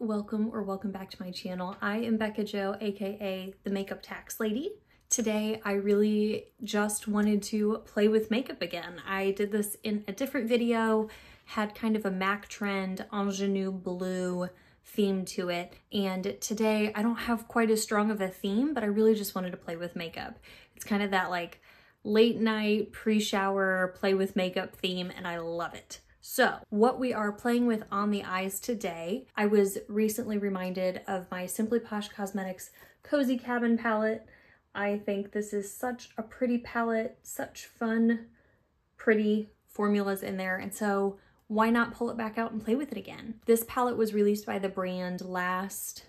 welcome back to my channel. I am Bekah Jo, aka the Makeup Tax Lady. Today I really just wanted to play with makeup again. I did this in a different video, had kind of a MAC trend ingenue blue theme to it, and today I don't have quite as strong of a theme, but I really just wanted to play with makeup. It's kind of that like late night pre-shower play with makeup theme, and I love it. So what we are playing with on the eyes today, I was recently reminded of my Simply Posh Cosmetics Cozy Cabin palette. I think this is such a pretty palette, such fun, pretty formulas in there, and so why not pull it back out and play with it again? This palette was released by the brand last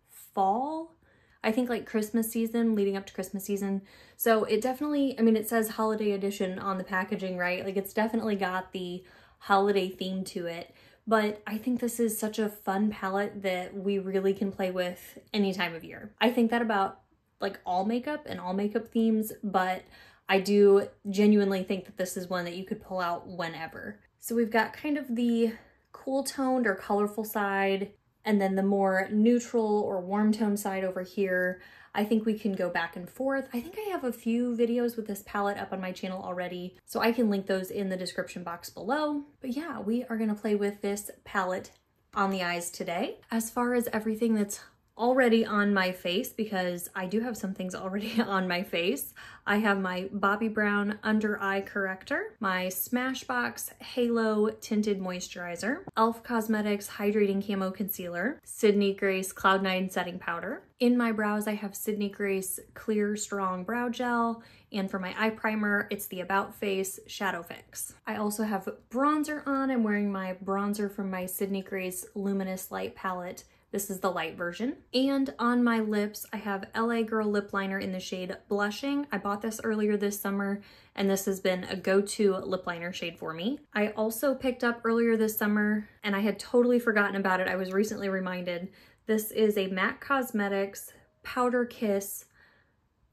fall, I think like Christmas season, leading up to Christmas season. So it definitely, I mean, it says holiday edition on the packaging, right? Like it's definitely got the holiday theme to it, but I think this is such a fun palette that we really can play with any time of year. I think that about like all makeup and all makeup themes, but I do genuinely think that this is one that you could pull out whenever. So we've got kind of the cool toned or colorful side, and then the more neutral or warm tone side over here. I think we can go back and forth. I think I have a few videos with this palette up on my channel already, so I can link those in the description box below. But yeah, we are gonna play with this palette on the eyes today. As far as everything that's already on my face, because I do have some things already on my face, I have my Bobbi Brown Under Eye Corrector, my Smashbox Halo Tinted Moisturizer, e.l.f. Cosmetics Hydrating Camo Concealer, Sydney Grace Cloud9 Setting Powder. In my brows, I have Sydney Grace Clear Strong Brow Gel, and for my eye primer, it's the About Face Shadow Fix. I also have bronzer on. I'm wearing my bronzer from my Sydney Grace Luminous Light palette. This is the light version. And on my lips, I have LA Girl lip liner in the shade Blushing. I bought this earlier this summer, and this has been a go-to lip liner shade for me. I also picked up earlier this summer, and I had totally forgotten about it. I was recently reminded. This is a MAC Cosmetics Powder Kiss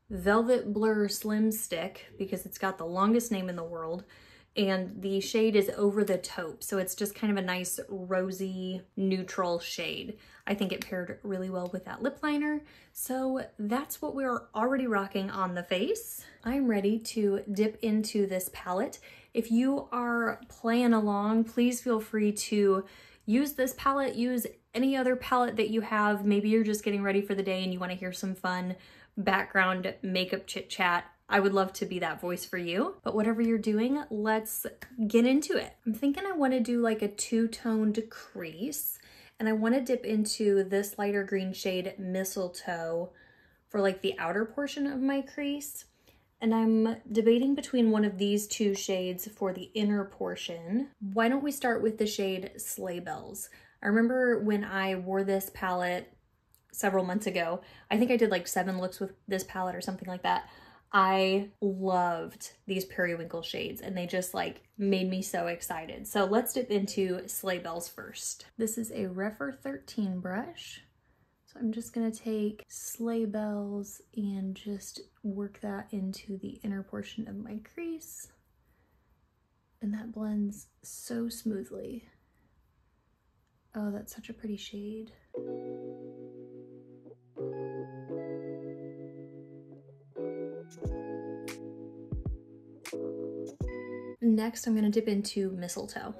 Velvet Blur Slim Stick, because it's got the longest name in the world. And the shade is Over the Taupe, so it's just kind of a nice rosy neutral shade. I think it paired really well with that lip liner. So that's what we're already rocking on the face. I'm ready to dip into this palette. If you are playing along, please feel free to use this palette, use any other palette that you have. Maybe you're just getting ready for the day and you want to hear some fun background makeup chit chat. I would love to be that voice for you, but whatever you're doing, let's get into it. I'm thinking I want to do like a two-toned crease, and I want to dip into this lighter green shade Mistletoe for like the outer portion of my crease. And I'm debating between one of these two shades for the inner portion. Why don't we start with the shade Sleigh Bells? I remember when I wore this palette several months ago, I think I did like 7 looks with this palette or something like that. I loved these periwinkle shades, and they just like made me so excited. So let's dip into Sleigh Bells first. This is a Refer 13 brush. So I'm just gonna take Sleigh Bells and just work that into the inner portion of my crease. And that blends so smoothly. Oh, that's such a pretty shade. Next, I'm gonna dip into Mistletoe.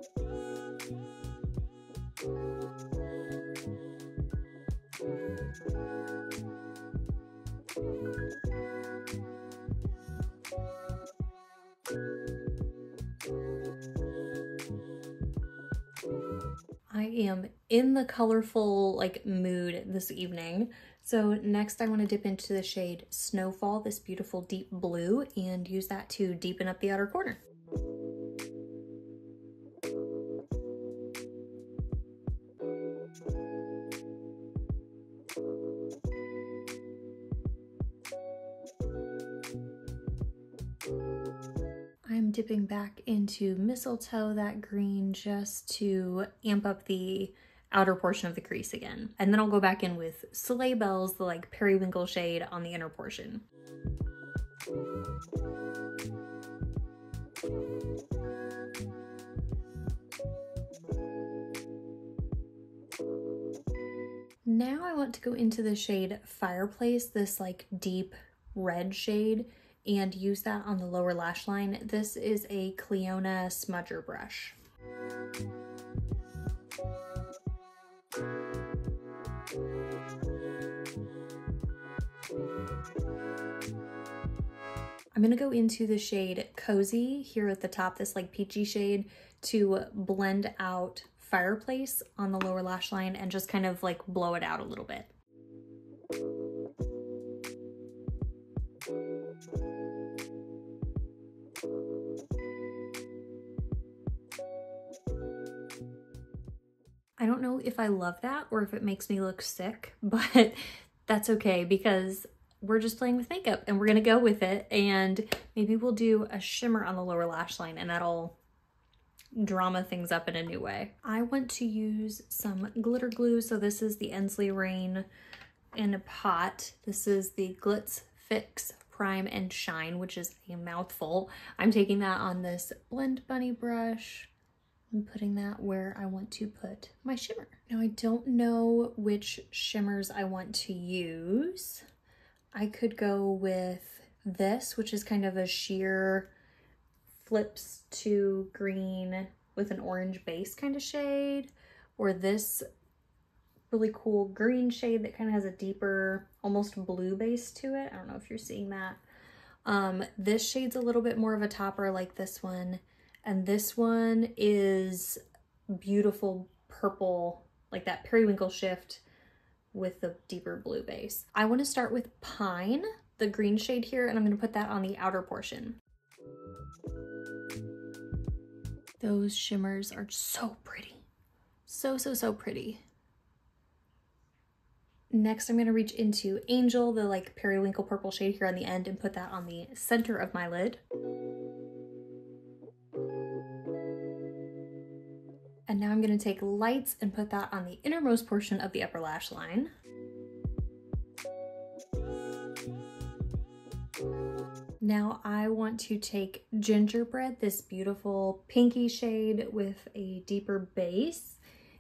I am in the colorful like mood this evening. So next I want to dip into the shade Snowfall, this beautiful deep blue, and use that to deepen up the outer corner. I'm dipping back into Mistletoe, that green, just to amp up the outer portion of the crease again. And then I'll go back in with Sleigh Bells, the like periwinkle shade on the inner portion. Now I want to go into the shade Fireplace, this like deep red shade, and use that on the lower lash line. This is a Cleona smudger brush. I'm gonna go into the shade Cozy here at the top, this like peachy shade, to blend out Fireplace on the lower lash line and just kind of like blow it out a little bit. I don't know if I love that or if it makes me look sick, but that's okay because we're just playing with makeup and we're gonna go with it, and maybe we'll do a shimmer on the lower lash line and that'll drama things up in a new way. I want to use some glitter glue. So this is the Ensley Rain in a pot. This is the Glitz Fix Prime and Shine, which is a mouthful. I'm taking that on this Blend Bunny brush and putting that where I want to put my shimmer. Now I don't know which shimmers I want to use. I could go with this, which is kind of a sheer flips to green with an orange base kind of shade, or this really cool green shade that kind of has a deeper, almost blue base to it. I don't know if you're seeing that. This shade's a little bit more of a topper like this one, and this one is beautiful purple, like that periwinkle shift with the deeper blue base. I want to start with Pine, the green shade here, and I'm going to put that on the outer portion. Those shimmers are so pretty. So pretty. Next, I'm going to reach into Angel, the like periwinkle purple shade here on the end, and put that on the center of my lid. And now I'm going to take Lights and put that on the innermost portion of the upper lash line. Now I want to take Gingerbread, this beautiful pinky shade with a deeper base,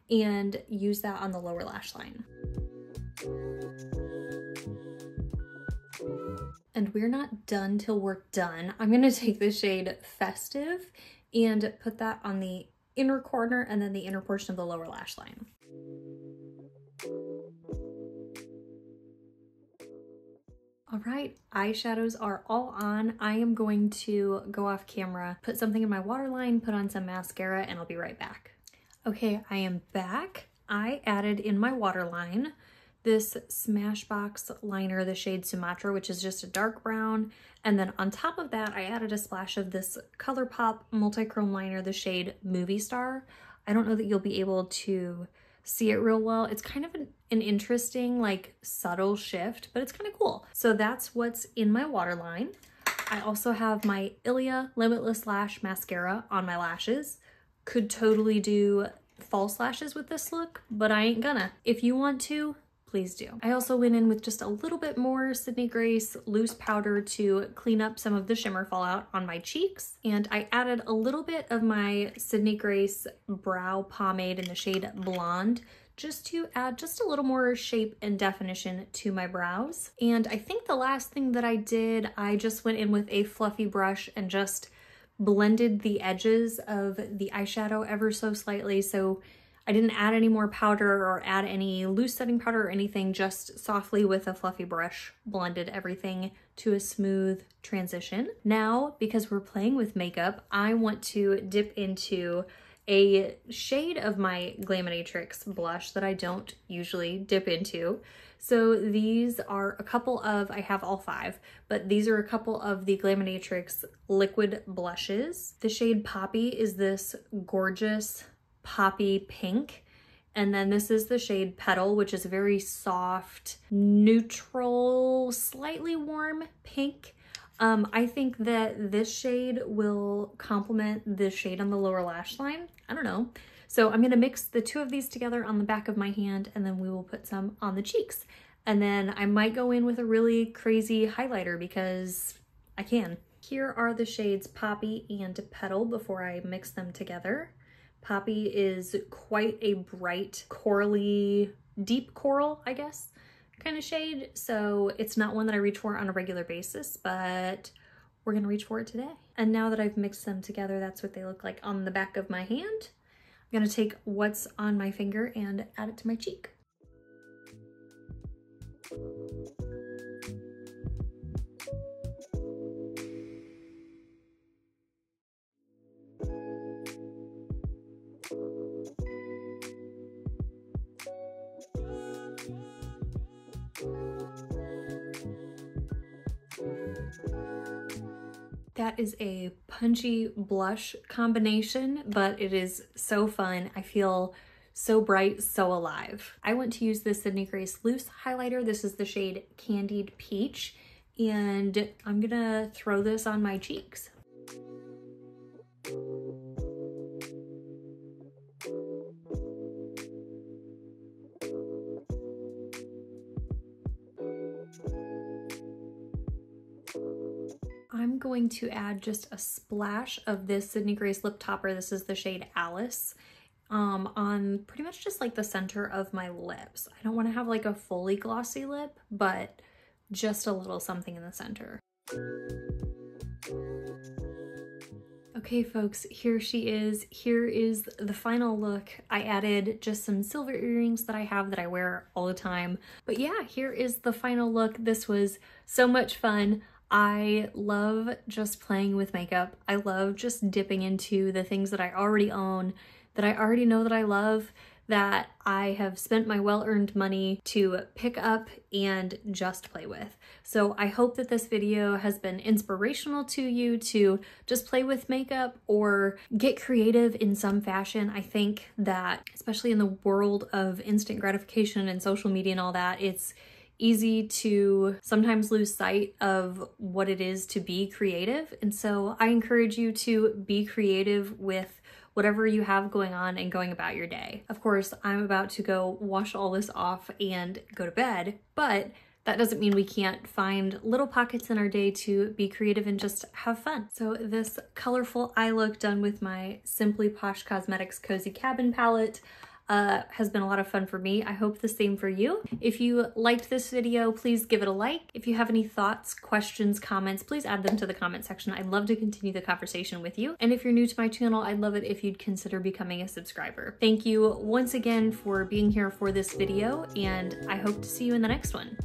and use that on the lower lash line. And we're not done till we're done. I'm gonna take the shade Festive and put that on the inner corner and then the inner portion of the lower lash line. All right, eyeshadows are all on. I am going to go off camera, put something in my waterline, put on some mascara, and I'll be right back. Okay, I am back. I added in my waterline this Smashbox liner, the shade Sumatra, which is just a dark brown. And then on top of that, I added a splash of this ColourPop multi-chrome liner, the shade Movie Star. I don't know that you'll be able to see it real well. It's kind of an interesting, like, subtle shift, but it's kind of cool. So that's what's in my waterline. I also have my Ilia Limitless Lash Mascara on my lashes. Could totally do false lashes with this look, but I ain't gonna. If you want to, please do. I also went in with just a little bit more Sydney Grace loose powder to clean up some of the shimmer fallout on my cheeks. And I added a little bit of my Sydney Grace brow pomade in the shade Blonde, just to add just a little more shape and definition to my brows. And I think the last thing that I did, I just went in with a fluffy brush and just blended the edges of the eyeshadow ever so slightly. So I didn't add any more powder or add any loose setting powder or anything, just softly with a fluffy brush blended everything to a smooth transition. Now, because we're playing with makeup, I want to dip into a shade of my Glaminatrix blush that I don't usually dip into. So these are a couple of, I have all 5, but these are a couple of the Glaminatrix liquid blushes. The shade Poppy is this gorgeous poppy pink, and then this is the shade Petal, which is a very soft, neutral, slightly warm pink. I think that this shade will complement the shade on the lower lash line. I don't know. So I'm gonna mix the 2 of these together on the back of my hand, and then we will put some on the cheeks. And then I might go in with a really crazy highlighter because I can. Here are the shades Poppy and Petal before I mix them together. Poppy is quite a bright, corally deep coral, I guess, kind of shade. So it's not one that I reach for on a regular basis, but we're gonna reach for it today. And now that I've mixed them together, that's what they look like on the back of my hand. I'm gonna take what's on my finger and add it to my cheek. That is a punchy blush combination, but it is so fun. I feel so bright, so alive. I want to use this Sydney Grace Loose highlighter. This is the shade Candied Peach, and I'm gonna throw this on my cheeks. I'm going to add just a splash of this Sydney Grace lip topper. This is the shade Alice, on pretty much just like the center of my lips. I don't want to have like a fully glossy lip, but just a little something in the center. Okay folks, here she is. Here is the final look. I added just some silver earrings that I have that I wear all the time. But yeah, here is the final look. This was so much fun. I love just playing with makeup. I love just dipping into the things that I already own, that I already know that I love, that I have spent my well-earned money to pick up and just play with. So I hope that this video has been inspirational to you to just play with makeup or get creative in some fashion. I think that, especially in the world of instant gratification and social media and all that, it's easy to sometimes lose sight of what it is to be creative. And so I encourage you to be creative with whatever you have going on and going about your day. Of course, I'm about to go wash all this off and go to bed, but that doesn't mean we can't find little pockets in our day to be creative and just have fun. So this colorful eye look done with my Simply Posh Cosmetics Cozy Cabin palette has been a lot of fun for me. I hope the same for you. If you liked this video, please give it a like. If you have any thoughts, questions, comments, please add them to the comment section. I'd love to continue the conversation with you. And if you're new to my channel, I'd love it if you'd consider becoming a subscriber. Thank you once again for being here for this video, and I hope to see you in the next one.